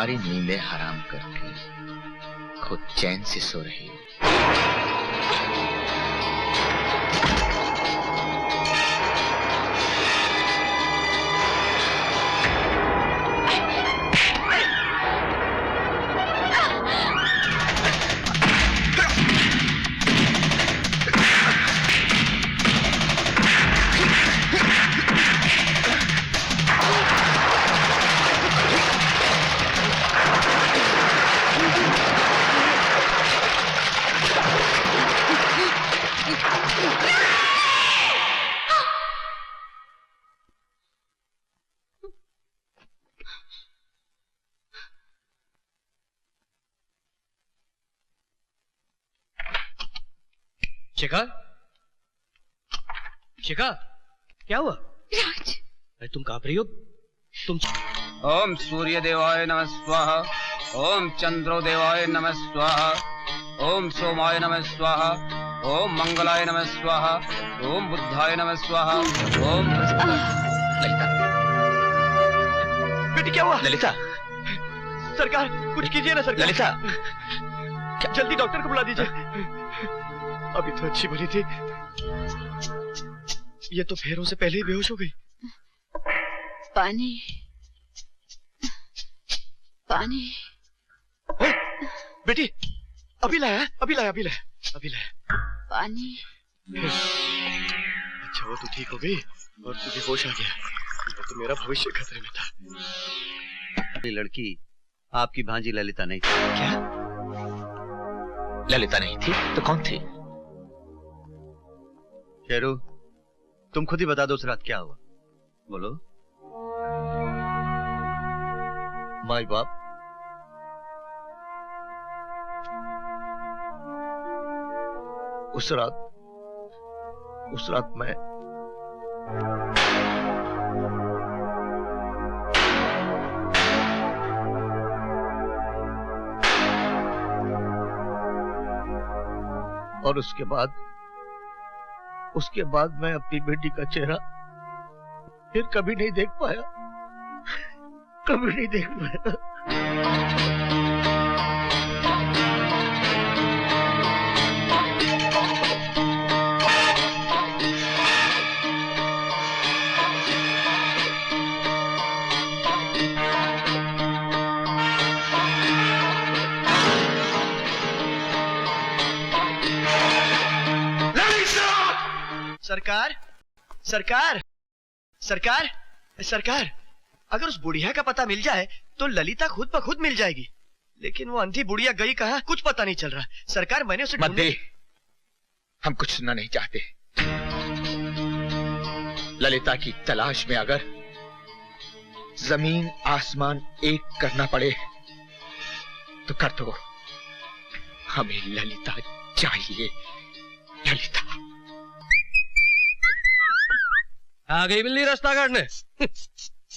हमारी नींदें हराम करके खुद चैन से सो रही हो। शिखा, शिखा, क्या हुआ? राज, तुम कांप रही हो? तुम ओम सूर्य देवाय नमः स्वाहा, ओम चंद्रो देवाय नमः स्वाहा, ओम सोमाय नमः स्वाहा, ओम मंगलाय नमः स्वाहा, ओम बुद्धाय नमः स्वाहा, ओम ललिता, बेटी क्या हुआ? ललिता, सरकार कुछ कीजिए ना सरकार। ललिता, जल्दी डॉक्टर को बुला दीजिए। अभी तो अच्छी भली थी, ये तो फेरों से पहले ही बेहोश हो गई। पानी, पानी। बेटी अभी लाया, अभी लाया, अभी लाया, अभी लाया पानी। अच्छा वो तो ठीक हो गई और तुझे होश आ गया, तो मेरा भविष्य खतरे में था। लड़की आपकी भांजी ललिता नहीं थी। क्या? ललिता नहीं थी तो कौन थी? शेरू, तुम खुद ही बता दो उस रात क्या हुआ, बोलो। माई बाप, उस रात मैं और उसके बाद मैं अपनी बेटी का चेहरा फिर कभी नहीं देख पाया, कभी नहीं देख पाया। सरकार, सरकार, सरकार, सरकार, अगर उस बुढ़िया का पता मिल जाए तो ललिता खुद ब खुद मिल जाएगी, लेकिन वो अंधी बुढ़िया गई कहाँ कुछ पता नहीं चल रहा। सरकार मैंने उसे मत दे, हम कुछ सुनना नहीं चाहते। ललिता की तलाश में अगर जमीन आसमान एक करना पड़े तो कर दो, हमें ललिता चाहिए, ललिता। आ गई बिल्ली रास्ता काटने।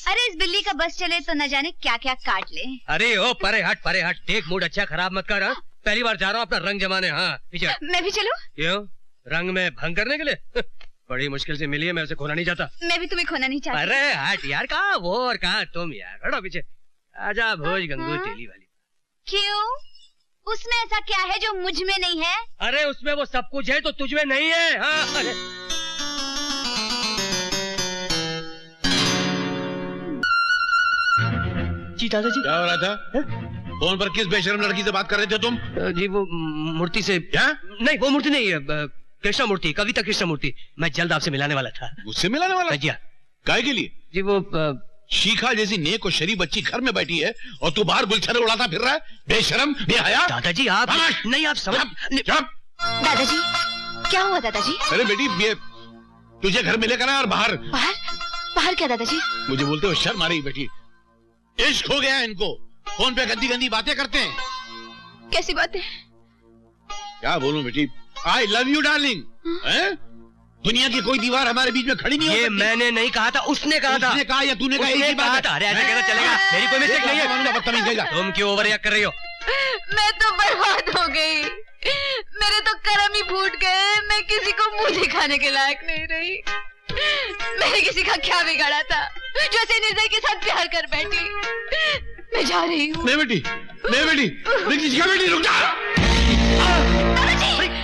अरे इस बिल्ली का बस चले तो न जाने क्या क्या काट ले। अरे ओ परे हट, परे हट, देख मूड अच्छा खराब मत कर। हाँ? पहली बार जा रहा हूँ अपना रंग जमाने। हाँ पीछे। मैं भी चलूं? क्यों? रंग में भंग करने के लिए? बड़ी मुश्किल से मिली है, मैं उसे खोना नहीं चाहता। मैं भी तुम्हें खोना नहीं चाहती। अरे हट यार, कहाँ वो और कहाँ तुम यार, हटो पीछे। आजा भोज गंगू तेली वाली। क्यों? उसमें ऐसा क्या है जो मुझ में नहीं है? अरे उसमें वो सब कुछ है तो तुझ में नहीं है। हाँ अरे जी दादाजी। क्या हो रहा था? फोन पर किस बेशरम लड़की से बात कर रहे थे तुम? जी वो मूर्ति से। क्या? नहीं वो मूर्ति नहीं है, कृष्णा मूर्ति, कविता कृष्णा मूर्ति। मैं जल्द आपसे मिलाने वाला था। उससे मिलाने वाला? जी काय के लिए? जी वो शिखा जैसी नेक और शरीफ बच्ची घर में बैठी है और तू बाहर गुलछरे उड़ाता फिर रहा है, बेशरम, बेहया। दादाजी आप नहीं, आप समझ। दादाजी क्या हुआ दादाजी? अरे बेटी ये तुझे घर में लेकर आया और बाहर। बाहर? बाहर क्या दादाजी? मुझे बोलते हो शर्म आ रही बेटी? इश्क हो गया इनको, फोन पे गंदी गंदी बातें करते हैं। कैसी बातें? क्या बोलूं बेटी? I love you darling. दुनिया की कोई दीवार हमारे बीच में खड़ी नहीं ये मैंने नहीं कहा था, उसने कहा था। उसने कहा या तूने कहा? उसने कहा था। अरे ऐसा कैसा चलेगा? मेरी कोई मिस्टेक नहीं है। बदतमीज। तुम क्यों ओवर रिएक्ट कर रही हो? मैं तो बर्बाद हो गई, मेरे तो कर्म ही फूट गए। मैं किसी को मुंह दिखाने के लायक नहीं रही। मैंने किसी का क्या बिगाड़ा था जो ऐसे निर्दय के साथ प्यार कर बैठी? मैं जा रही हूँ। नहीं बेटी, नहीं बेटी, बेटी रुक जा।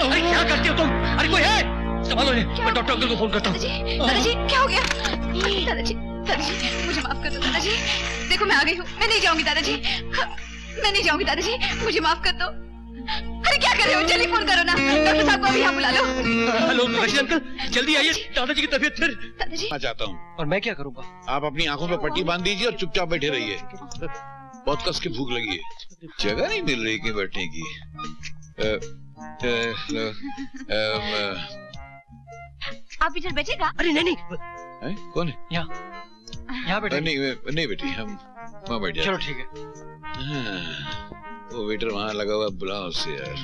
अरे क्या करती हो तुम? अरे कोई है? संभालो इन्हें, मैं डॉक्टर अंकल को फोन करता हूँ। दादाजी क्या हो गया? दादाजी मुझे माफ कर दो दादाजी। देखो मैं आ गई हूँ, मैं नहीं जाऊंगी दादाजी, मैं नहीं जाऊंगी दादाजी, मुझे माफ कर दो। अरे क्या कर रहे हो? जल्दी फोन करो ना, डॉक्टर साहब को अभी यहाँ बुला लो। हेलो रशीद अंकल, जल्दी आइए, दादाजी की तबीयत फिर। दादाजी मैं चाहता हूँ। और मैं क्या करूँगा? आप अपनी आंखों पे पट्टी बांध दीजिए और चुपचाप बैठे रहिए। बहुत कस की भूख लगी है, जगह नहीं मिल रही कि बैठने की। आप इधर बैठेगा? अरे नहीं, कौन है? यहाँ बैठे। नहीं बेटी, हम वहाँ बैठ जाए। चलो ठीक है। वो वेटर वहाँ लगा हुआ, बुलाओ उसे यार।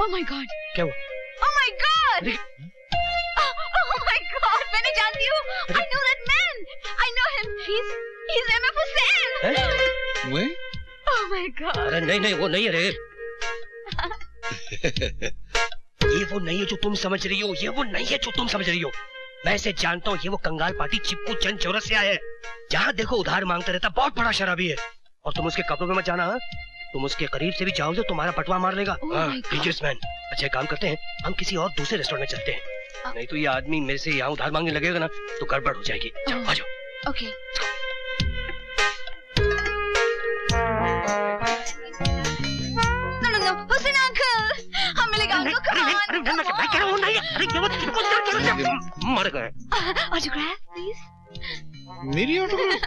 Oh my God! क्या हुआ? Oh my God! Oh my God! मैंने जानती हूँ। I know that man. I know him. He's MF Hussain. मैं? Oh my God! अरे नहीं, वो नहीं है रे। ये वो नहीं है जो तुम समझ रही हो, ये वो नहीं है जो तुम समझ रही हो। मैं इसे जानता हूँ, ये वो कंगाल पार्टी चिपकू चंद चौरसिया है। जहाँ देखो उधार मांगता रहता, बहुत बड़ा शराबी है। और तुम उसके कपड़ों में मत जाना, हाँ? तुम उसके करीब से भी जाओ तो तुम्हारा पटवा मार लेगा। Dangerous man. अच्छा एक काम करते हैं, हम किसी और दूसरे रेस्टोरेंट में चलते हैं। नहीं तो ये आदमी मेरे से यहाँ उधार मांगने लगेगा ना तो गड़बड़ हो जाएगी। आ जाओ। Okay. No, Hussain uncle. हम मिलेगा uncle. Come on. मर गए। Autograph, please. मेरी autograph?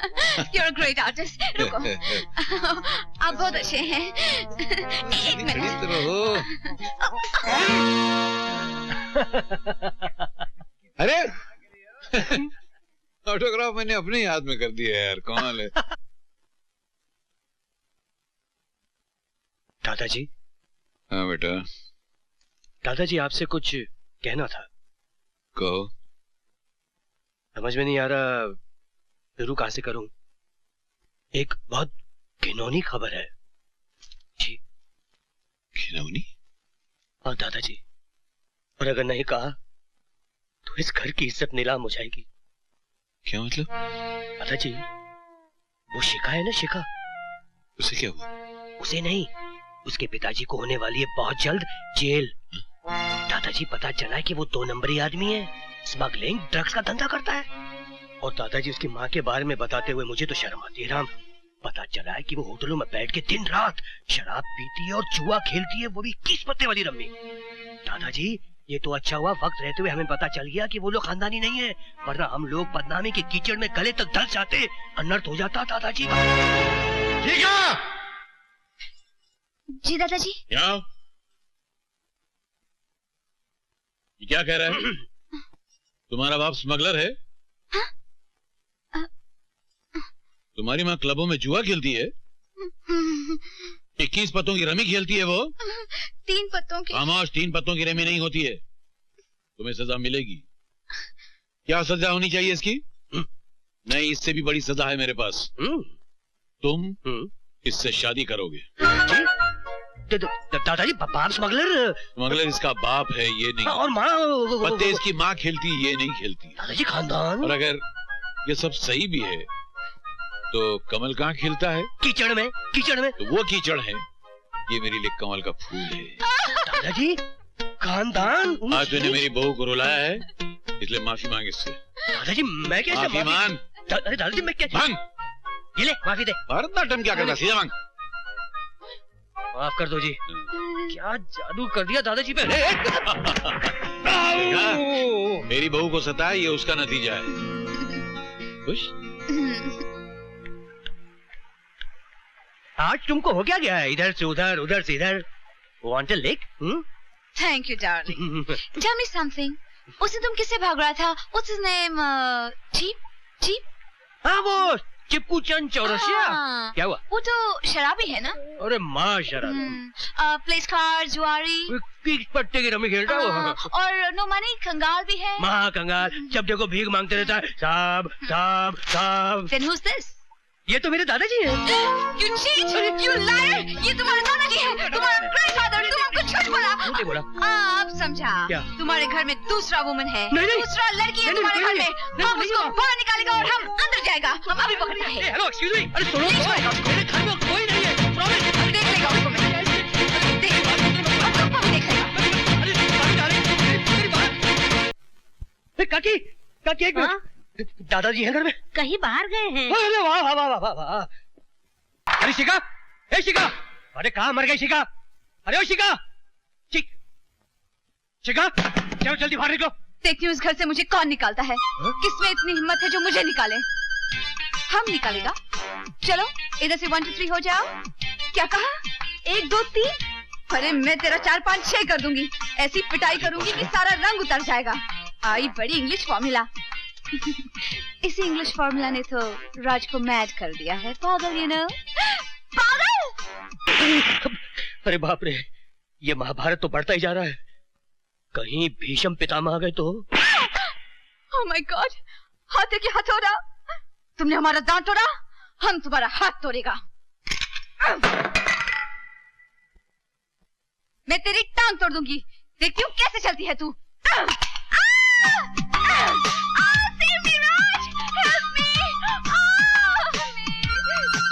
You're a great artist. रुको। आप बहुत अच्छे हैं। एक मिनट। अरे ऑटोग्राफ मैंने अपने याद में कर दिया यार, कमाल है। दादाजी। हाँ बेटा। दादाजी आपसे कुछ कहना था। कहो। समझ में नहीं आ रहा शुरू कहाँ से करूं। एक बहुत घिनौनी खबर है जी। घिनौनी? हाँ दादाजी, और अगर नहीं कहा तो इस घर की इज्जत नीलाम हो जाएगी। क्या मतलब? दादाजी वो शिखा है ना, शिखा, उसे क्या हुआ? उसे नहीं, उसके पिताजी को होने वाली है बहुत जल्द जेल। दादाजी पता चला है कि वो 2 नंबरी आदमी है, स्मगलिंग ड्रग्स का धंधा करता है। और दादाजी उसकी माँ के बारे में बताते हुए मुझे तो शर्म आती है राम। पता चला है कि वो होटलों में बैठ के दिन रात शराब पीती है और जुआ खेलती है, वो भी 21 पत्ते वाली रम्मी। दादाजी ये तो अच्छा हुआ वक्त रहते हुए हमें पता चल गया कि वो लोग खानदानी नहीं है, वरना हम लोग बदनामी के कीचड़ में गले तक धंस जाते, अनर्थ हो जाता दादाजी। ठीक है। जी दादाजी। क्या? ये क्या कह रहा है? तुम्हारा बाप स्मगलर है? तुम्हारी माँ क्लबों में जुआ खेलती है? 21 पत्तों की रमी खेलती है वो? 3 पत्तों की। खामोश, 3 पत्तों की रमी नहीं होती है। तुम्हें सजा मिलेगी। क्या सजा होनी चाहिए इसकी? नहीं, इससे भी बड़ी सजा है मेरे पास। तुम इससे शादी करोगे। दादाजी बाप स्मगलर? स्मगलर इसका बाप है, ये नहीं। और माँ? पत्ते इसकी माँ खेलती, ये नहीं खेलती। दादाजी खानदान। और अगर ये सब सही भी है तो कमल कहाँ खिलता है? कीचड़ में। कीचड़ में? तो वो कीचड़ है, ये मेरे लिए कमल का फूल है। दादाजी खानदान। आज तूने मेरी बहू को रुलाया है, इसलिए माफी मांग इससे। दादाजी मैं कैसे माफी मांग। अरे दादाजी मैं क्या मांग। ये ले माफी दे। भरतनाट्यम क्या करता, सीधा मांग। माफ कर दो जी। क्या जादू कर दिया दादाजी पे। मेरी बहू को सताया, ये उसका नतीजा है। खुश? आज तुमको हो क्या गया है? इधर से उधर, उधर से इधर। Want a lick? Thank you, darling. Tell me something. उस दिन तुम किससे भाग रहा था? What's his name? चीप? हाँ वो चिपकू चंद चौरसिया। क्या हुआ? वो तो शराबी है ना? अरे माँ शराबी। प्लेस कार्ड, जुआरी। 21 पत्ते की रमी खेलता है वो। और नो मनी कंगाल भी है। माँ कंगाल, जब देखो भीख मांगते रहता है। साहब साहब साहब। Then who's this? ये तो मेरे दादाजी हैं। You cheat! You liar! ये तुम्हारे दादाजी हैं, तुम्हारा ग्रैंडफादर। तुम हमको झूठ बोला। झूठ बोला। अब समझा। क्या? तुम्हारे घर में दूसरा वुमन है, नहीं। दूसरा लड़की है तुम्हारे घर में। हम उसको बाहर निकालेगा और हम अंदर जाएगा। हम अभी पकड़ते हैं। Hello, excuse me. अरे सुनो, मेरे घर में कोई नहीं है। प्रॉमिस। देख लेगा उसको मैं। देख लेगा। काकी, काकी एक मिनट। दादाजी हैं घर में? कहीं बाहर गए हैं। अरे वाह वाह वाह वाह वाह। अरे शिका, ए शिका, अरे कहाँ मर गई शिका? अरे ओ शिका, शिका, चलो जल्दी बाहर निकलो। देखती हूँ इस घर से मुझे कौन निकालता है। किसमें इतनी हिम्मत है जो मुझे निकाले? हम निकालेगा। चलो इधर से 1 2 3 हो जाओ। क्या कहा? 1 2 3। अरे मैं तेरा 4 5 6 कर दूंगी। ऐसी पिटाई करूंगी कि सारा रंग उतर जाएगा। आई बड़ी इंग्लिश फॉर्मूला। इसी इंग्लिश फॉर्मूला ने तो राज को मैड कर दिया है। पागल, यू नो, पागल। अरे बाप रे, ये महाभारत तो बढ़ता ही जा रहा है। कहीं भीष्म पितामह आ गए तो? ओह माय गॉड, हाथ के हथौड़ा। तुमने हमारा दांत तोड़ा, हम तुम्हारा हाथ तोड़ेगा। मैं तेरी टांग तोड़ दूंगी। देखती हूँ कैसे चलती है तू।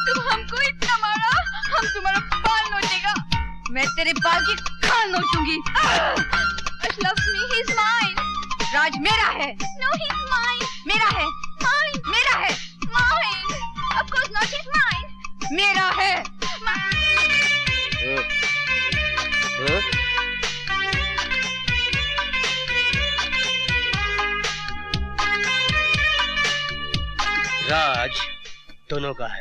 तुम हमको इतना मारा, हम तुम्हारा बाल नोचेगा। मैं तेरे बाल की खाल नोच दूंगी। loves me, he's mine. राज मेरा है। No, he's mine. मेरा है। Mine. मेरा है। Mine. Of course not, he's mine. मेरा है। राज दोनों का है।